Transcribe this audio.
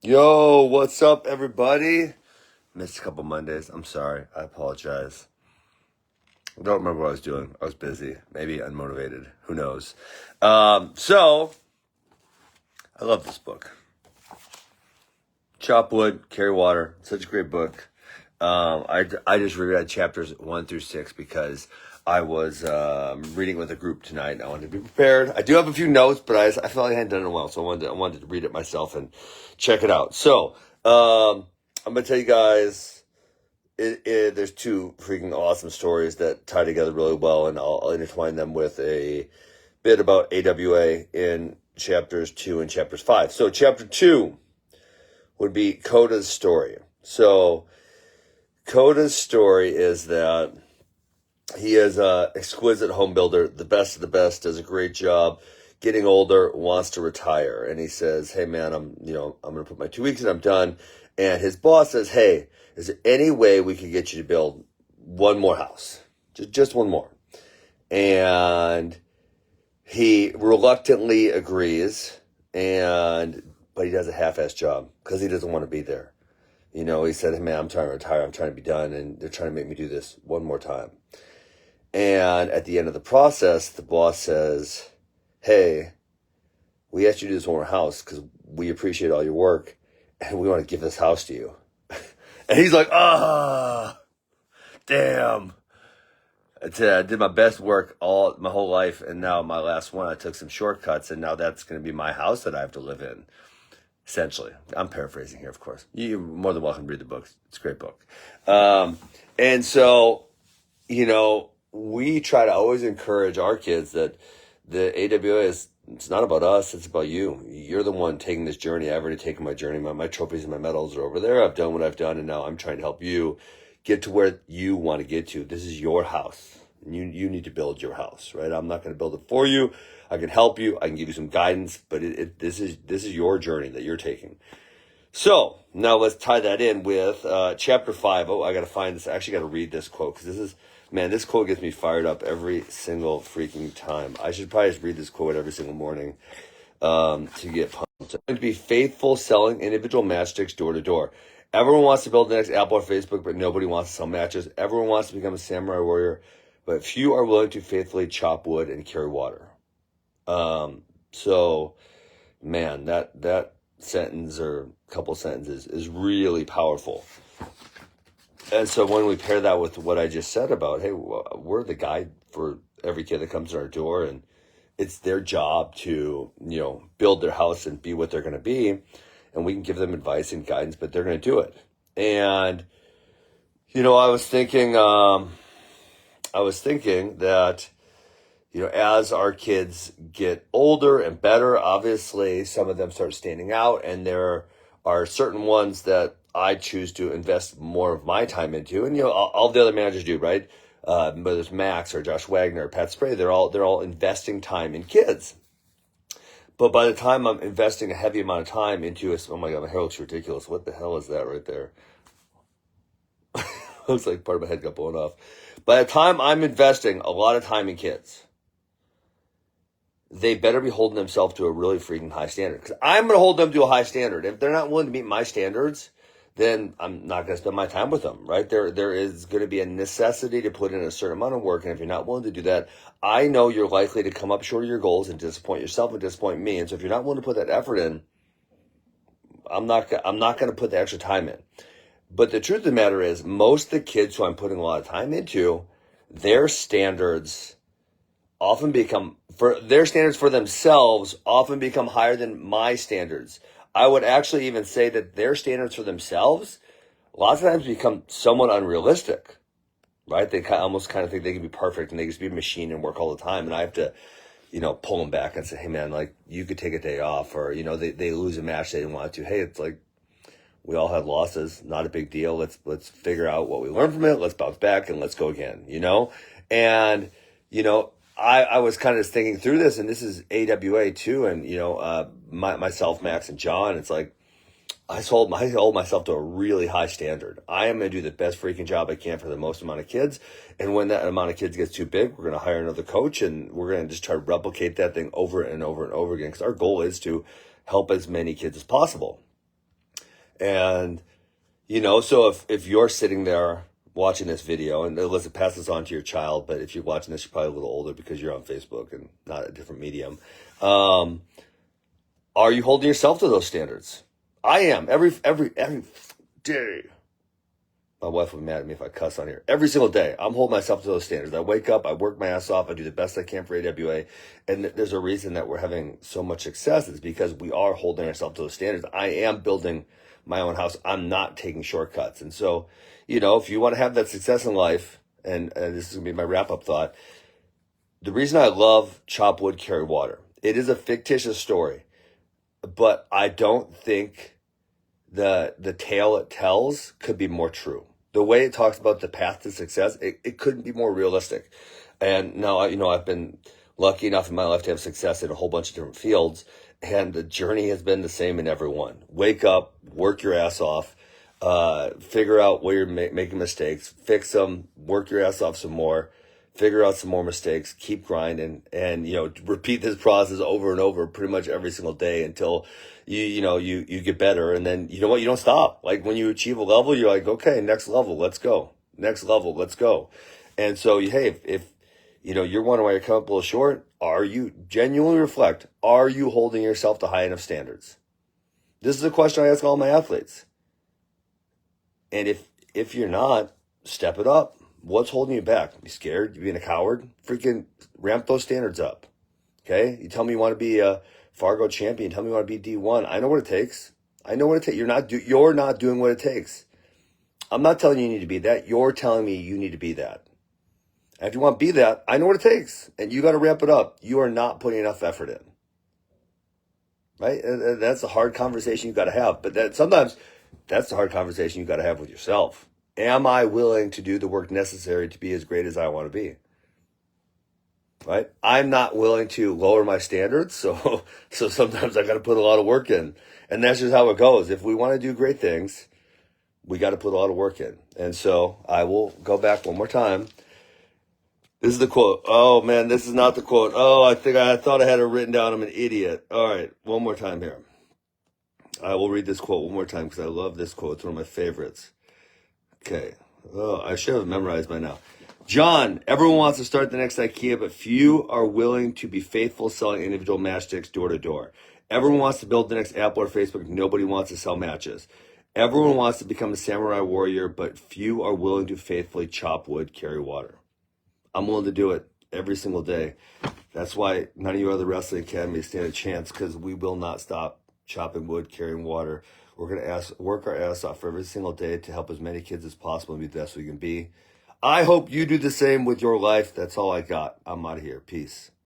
Yo, what's up, everybody? Missed a couple Mondays. I'm sorry. I apologize. I don't remember what I was doing. I was busy. Maybe unmotivated. Who knows? So, I love this book. Chop Wood, Carry Water. Such a great book. I just reread chapters 1 through 6 because I was reading with a group tonight. I wanted to be prepared. I do have a few notes, but I felt like I hadn't done it in a while, so I wanted to read it myself and check it out. So, I'm going to tell you guys, there's two freaking awesome stories that tie together really well, and I'll intertwine them with a bit about AWA in chapters 2 and chapters 5. So, chapter 2 would be Coda's story. So, Coda's story is that he is an exquisite home builder, the best of the best, does a great job, getting older, wants to retire. And he says, hey man, I'm going to put my 2 weeks and I'm done. And his boss says, hey, is there any way we could get you to build one more house? Just one more. And he reluctantly agrees, but he does a half-assed job because he doesn't want to be there. He said, hey man, I'm trying to retire. I'm trying to be done. And they're trying to make me do this one more time. And at the end of the process, the boss says, hey, we asked you to do this one more house because we appreciate all your work and we want to give this house to you. And he's like, damn. I did my best work my whole life. And now my last one, I took some shortcuts and now that's going to be my house that I have to live in. Essentially, I'm paraphrasing here, of course. You're more than welcome to read the book. It's a great book. And so, we try to always encourage our kids that the AWA it's not about us, it's about you. You're the one taking this journey. I've already taken my journey. My trophies and my medals are over there. I've done what I've done, and now I'm trying to help you get to where you want to get to. This is your house. You need to build your house, right? I'm not going to build it for you. I can help you. I can give you some guidance, but this is your journey that you're taking. So now let's tie that in with chapter 5. Oh, I got to find this. I actually got to read this quote because this quote gets me fired up every single freaking time. I should probably just read this quote every single morning to get pumped. To be faithful selling individual matchsticks door to door. Everyone wants to build the next Apple or Facebook, but nobody wants to sell matches. Everyone wants to become a samurai warrior, but few are willing to faithfully chop wood and carry water. So, man, that sentence or couple sentences is really powerful. And so when we pair that with what I just said about, hey, we're the guide for every kid that comes to our door, and it's their job to, build their house and be what they're going to be. And we can give them advice and guidance, but they're going to do it. And, I was thinking that, as our kids get older and better, obviously some of them start standing out, and there are certain ones that I choose to invest more of my time into, and all the other managers do, right? Whether it's Max or Josh Wagner or Pat Spray, they're all investing time in kids. But by the time I'm investing a heavy amount of time into oh my god, my hair looks ridiculous. What the hell is that right there? Looks like part of my head got blown off. By the time I'm investing a lot of time in kids, they better be holding themselves to a really freaking high standard. Because I'm going to hold them to a high standard. If they're not willing to meet my standards, then I'm not going to spend my time with them, right? There is going to be a necessity to put in a certain amount of work. And if you're not willing to do that, I know you're likely to come up short of your goals and disappoint yourself and disappoint me. And so if you're not willing to put that effort in, I'm not going to put the extra time in. But the truth of the matter is, most of the kids who I'm putting a lot of time into, their standards for themselves often become higher than my standards. I would actually even say that their standards for themselves lots of times become somewhat unrealistic, right? They almost kind of think they can be perfect and they just be a machine and work all the time. And I have to, pull them back and say, hey man, like you could take a day off, or, they lose a match they didn't want to. Hey, it's like, we all had losses, not a big deal. Let's figure out what we learned from it. Let's bounce back and let's go again, And, I was kind of just thinking through this, and this is AWA too, and myself, Max, and John. It's like I hold myself to a really high standard. I am going to do the best freaking job I can for the most amount of kids, and when that amount of kids gets too big, we're going to hire another coach, and we're going to just try to replicate that thing over and over and over again. Because our goal is to help as many kids as possible. And, so if you're sitting there watching this video, and listen, pass this on to your child, but if you're watching this, you're probably a little older because you're on Facebook and not a different medium. Are you holding yourself to those standards? I am every day. My wife will be mad at me if I cuss on here. Every single day, I'm holding myself to those standards. I wake up, I work my ass off, I do the best I can for AWA. And there's a reason that we're having so much success. It's because we are holding ourselves to those standards. I am building my own house. I'm not taking shortcuts. And so, if you want to have that success in life, and this is going to be my wrap-up thought, the reason I love Chop Wood, Carry Water, it is a fictitious story, but I don't think the tale it tells could be more true. The way it talks about the path to success, it couldn't be more realistic. And now, I've been lucky enough in my life to have success in a whole bunch of different fields, and the journey has been the same in every one. Wake up, work your ass off, figure out where you're making mistakes, fix them, work your ass off some more, figure out some more mistakes, keep grinding, and repeat this process over and over pretty much every single day until you get better. And then you don't stop. Like when you achieve a level, you're like, okay, next level, let's go. Next level, let's go. And so hey, if you're wondering why you're coming up a little short, are you genuinely reflect? Are you holding yourself to high enough standards? This is a question I ask all my athletes. And if you're not, step it up. What's holding you back? You scared? You being a coward? Freaking ramp those standards up. Okay? You tell me you want to be a Fargo champion. Tell me you want to be D1. I know what it takes. I know what it takes. You're not doing what it takes. I'm not telling you need to be that. You're telling me you need to be that. And if you want to be that, I know what it takes. And you got to ramp it up. You are not putting enough effort in. Right? And that's a hard conversation you got to have. But sometimes that's the hard conversation you got to have with yourself. Am I willing to do the work necessary to be as great as I want to be? Right? I'm not willing to lower my standards, so sometimes I got to put a lot of work in. And that's just how it goes. If we want to do great things, we got to put a lot of work in. And so I will go back one more time. This is the quote. Oh, man, this is not the quote. Oh, I thought I had it written down. I'm an idiot. All right, one more time here. I will read this quote one more time because I love this quote. It's one of my favorites. Okay. Oh, I should have memorized by now. John, everyone wants to start the next IKEA, but few are willing to be faithful selling individual matchsticks door to door. Everyone wants to build the next Apple or Facebook. Nobody wants to sell matches. Everyone wants to become a samurai warrior, but few are willing to faithfully chop wood, carry water. I'm willing to do it every single day. That's why none of you other wrestling academies stand a chance, because we will not stop chopping wood, carrying water. We're going to work our ass off every single day to help as many kids as possible and be the best we can be. I hope you do the same with your life. That's all I got. I'm out of here. Peace.